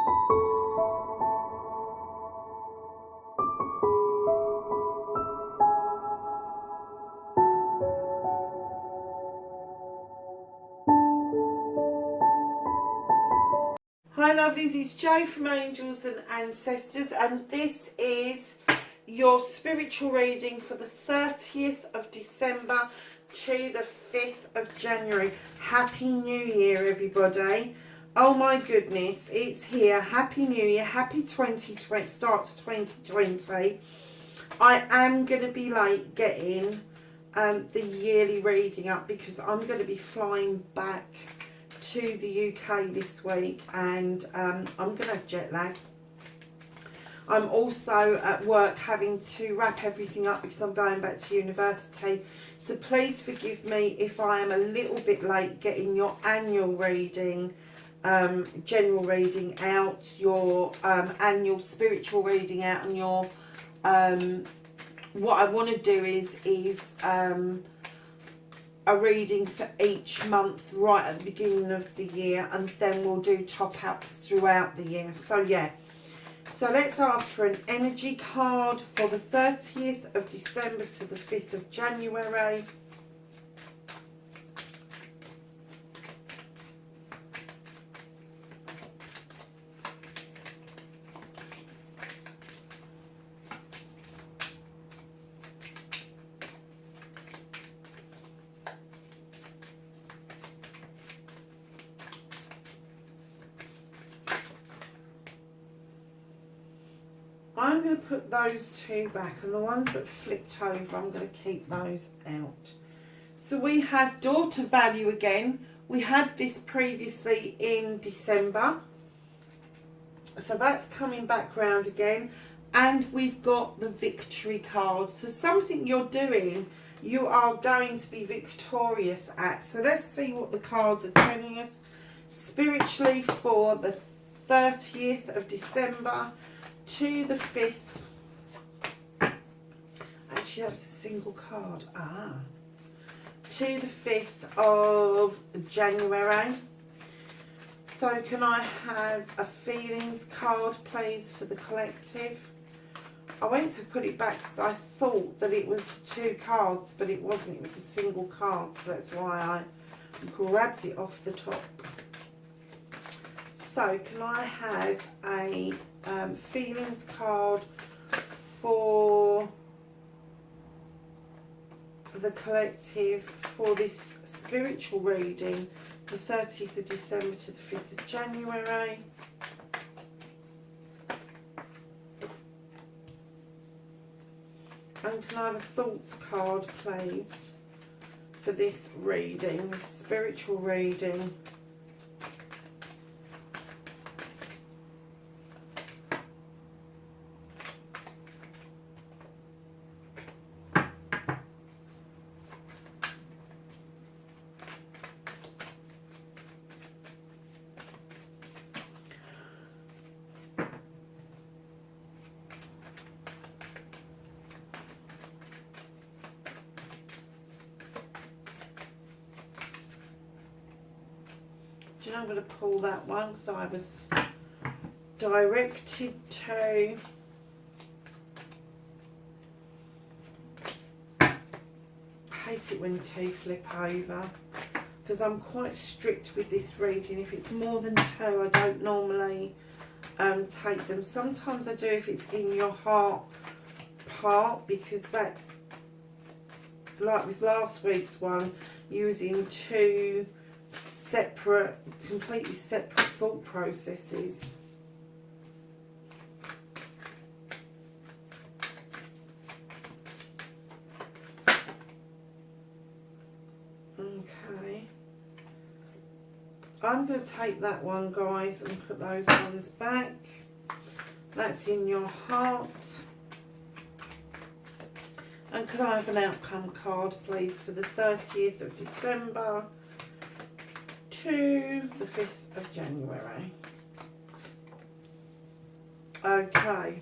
Hi lovelies, it's Jo from Angels and Ancestors, and this is your spiritual reading for the 30th of December to the 5th of January. Happy New Year everybody. Oh my goodness, it's here. Happy New Year, happy 2020, start to 2020. I am going to be late getting the yearly reading up because I'm going to be flying back to the UK this week, and I'm going to have jet lag. I'm also at work having to wrap everything up because I'm going back to university. So please forgive me if I am a little bit late getting your annual reading, general reading out, your annual spiritual reading out, and your what I want to do is a reading for each month right at the beginning of the year, and then we'll do top-ups throughout the year. So yeah, so let's ask for an energy card for the 30th of December to the 5th of January. I'm going to put those two back, and the ones that flipped over, I'm going to keep those out. So we have daughter value again. We had this previously in December, so that's coming back round again. And we've got the victory card. So something you're doing, you are going to be victorious at. So let's see what the cards are telling us spiritually for the 30th of December to the 5th. Actually, that was a single card. To the 5th of January. So can I have a feelings card, please, for the collective? I went to put it back because I thought that it was two cards, but it wasn't. It was a single card, so that's why I grabbed it off the top. So can I have a feelings card for the collective for this spiritual reading, the 30th of December to the 5th of January? And can I have a thoughts card, please, for this reading, this spiritual reading? Do you know, I'm going to pull that one because I was directed to I hate it when two flip over because I'm quite strict with this reading. If it's more than two, I don't normally take them. Sometimes I do if it's in your heart part, because that, like with last week's one, using two separate, completely separate thought processes. Okay, I'm going to take that one, guys, and put those ones back. That's in your heart. And could I have an outcome card, please, for the 30th of December to the 5th of January? Okay.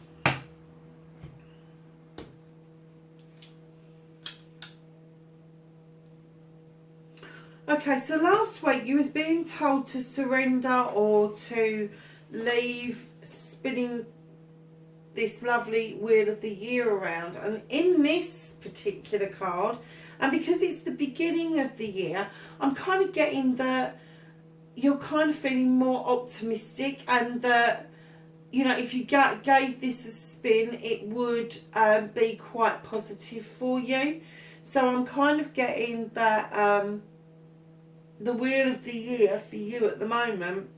Okay, so last week you was being told to surrender or to leave spinning this lovely Wheel of the Year around. And in this particular card, and because it's the beginning of the year, I'm kind of getting that you're kind of feeling more optimistic, and that, you know, if you gave this a spin, it would be quite positive for you. So I'm kind of getting that the Wheel of the Year for you at the moment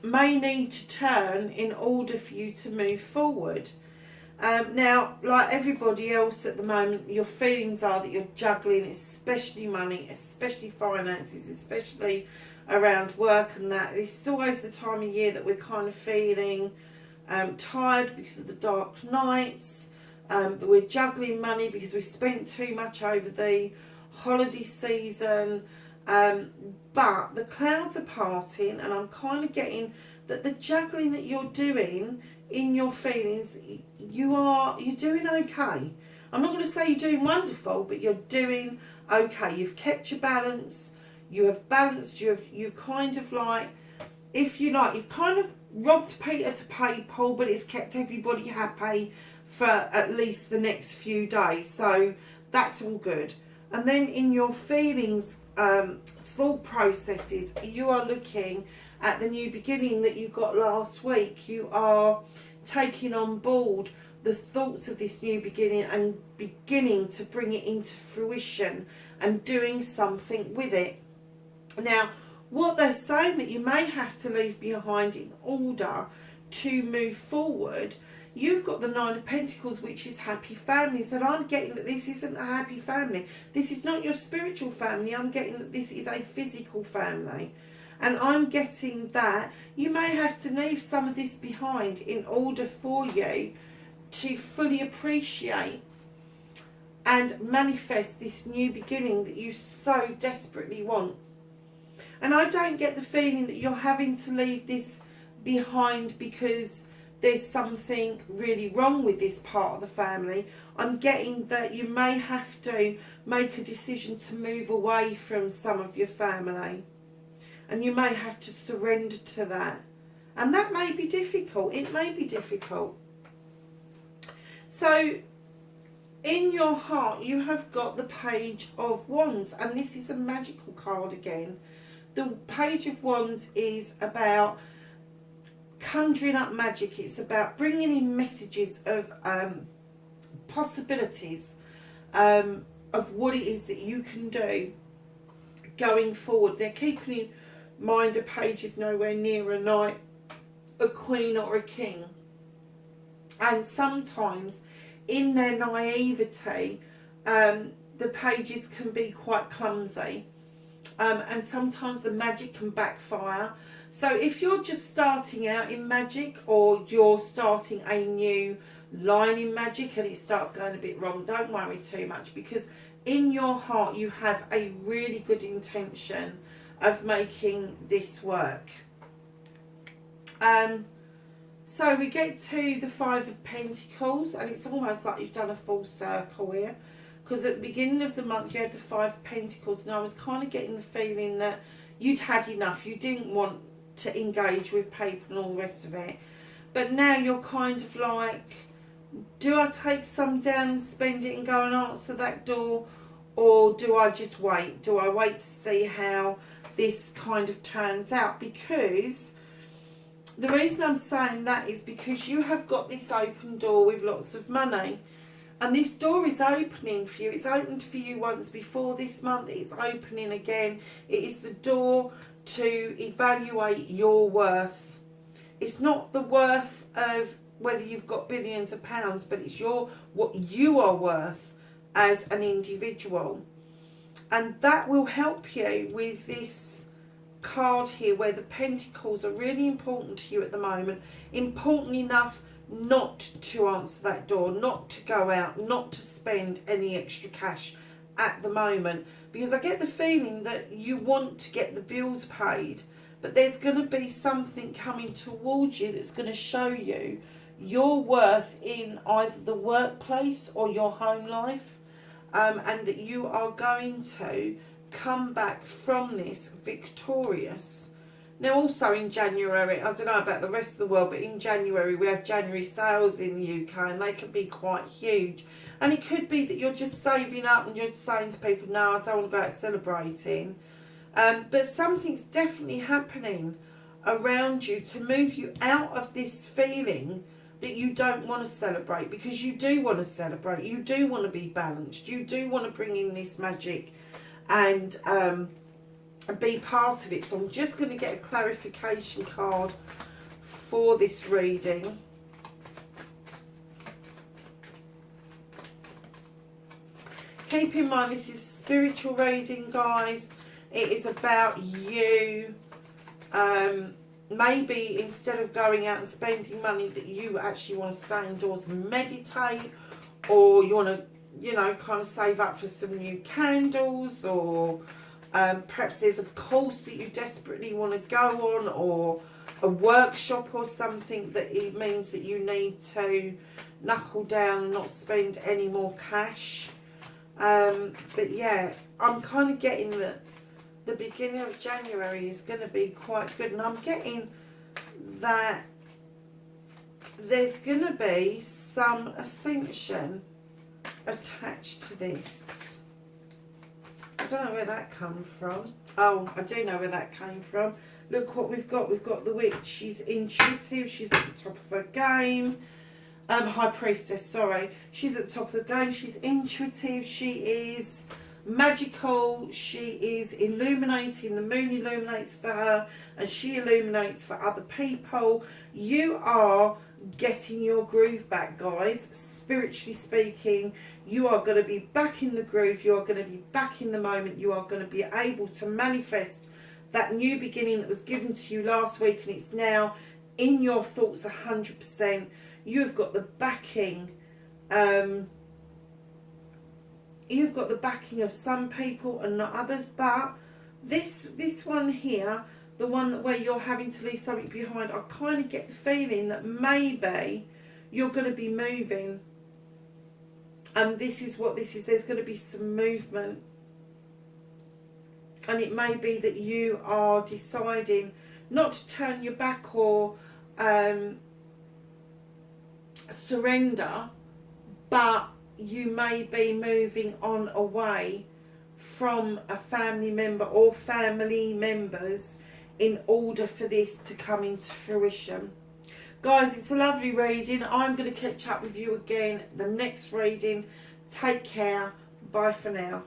may need to turn in order for you to move forward. Now, like everybody else at the moment, your feelings are that you're juggling, especially money, especially finances, especially around work and that. This is always the time of year that we're kind of feeling tired because of the dark nights, that we're juggling money because we spent too much over the holiday season. But the clouds are parting, and I'm kind of getting that the juggling that you're doing in your feelings, you're doing okay. I'm not going to say you're doing wonderful, but you're doing okay. You've kept your balance. You have balanced. You've kind of like, if you like, you've kind of robbed Peter to pay Paul, but it's kept everybody happy for at least the next few days. So that's all good. And then in your feelings, thought processes, you are looking at the new beginning that you got last week. You are taking on board the thoughts of this new beginning and beginning to bring it into fruition and doing something with it. Now, what they're saying that you may have to leave behind in order to move forward, you've got the Nine of Pentacles, which is happy families, and I'm getting that this isn't a happy family. This is not your spiritual family. I'm getting that this is a physical family. And I'm getting that you may have to leave some of this behind in order for you to fully appreciate and manifest this new beginning that you so desperately want. And I don't get the feeling that you're having to leave this behind because there's something really wrong with this part of the family. I'm getting that you may have to make a decision to move away from some of your family. And you may have to surrender to that. And that may be difficult. It may be difficult. So, in your heart, you have got the Page of Wands. And this is a magical card again. The Page of Wands is about conjuring up magic. It's about bringing in messages of possibilities of what it is that you can do going forward. They're keeping in mind a page is nowhere near a knight, a queen or a king. And sometimes in their naivety, the pages can be quite clumsy. And sometimes the magic can backfire. So if you're just starting out in magic, or you're starting a new line in magic and it starts going a bit wrong, don't worry too much, because in your heart you have a really good intention of making this work. So we get to the Five of Pentacles, and it's almost like you've done a full circle here, because at the beginning of the month you had the Five of Pentacles, and I was kind of getting the feeling that you'd had enough. You didn't want to engage with people and all the rest of it. But now you're kind of like, do I take some down and spend it and go and answer that door? Or do I just wait? Do I wait to see how this kind of turns out? Because the reason I'm saying that is because you have got this open door with lots of money. And this door is opening for you. It's opened for you once before this month. It's opening again. It is the door to evaluate your worth. It's not the worth of whether you've got billions of pounds, but it's what you are worth as an individual. And that will help you with this card here, where the Pentacles are really important to you at the moment. Important enough not to answer that door, not to go out, not to spend any extra cash at the moment, because I get the feeling that you want to get the bills paid, but there's going to be something coming towards you that's going to show you your worth in either the workplace or your home life, and that you are going to come back from this victorious. Now also in January, I don't know about the rest of the world, but in January we have January sales in the UK and they can be quite huge. And it could be that you're just saving up and you're saying to people, no, I don't want to go out celebrating. But something's definitely happening around you to move you out of this feeling that you don't want to celebrate, because you do want to celebrate, you do want to be balanced, you do want to bring in this magic and be part of it. So I'm just going to get a clarification card for this reading. Keep in mind this is a spiritual reading, guys. It is about you. Maybe instead of going out and spending money, that you actually want to stay indoors and meditate, or you want to, you know, kind of save up for some new candles, or perhaps there's a course that you desperately want to go on, or a workshop or something that it means that you need to knuckle down and not spend any more cash. But yeah, I'm kind of getting that the beginning of January is going to be quite good, and I'm getting that there's going to be some ascension attached to this. I don't know where that came from. Oh, I do know where that came from. Look what we've got. We've got the witch. She's intuitive. She's at the top of her game. High priestess, sorry. She's at the top of the game. She's intuitive. She is magical. She is illuminating. The moon illuminates for her and she illuminates for other people. You are getting your groove back, guys. Spiritually speaking, you are going to be back in the groove. You are going to be back in the moment. You are going to be able to manifest that new beginning that was given to you last week, and it's now in your thoughts 100%. You've got the backing. You've got the backing of some people and not others, but this one here, the one where you're having to leave something behind, I kind of get the feeling that maybe you're going to be moving, and this is what this is. There's going to be some movement, and it may be that you are deciding not to turn your back or surrender, but you may be moving on away from a family member or family members in order for this to come into fruition. Guys, it's a lovely reading. I'm going to catch up with you again the next reading. Take care. Bye for now.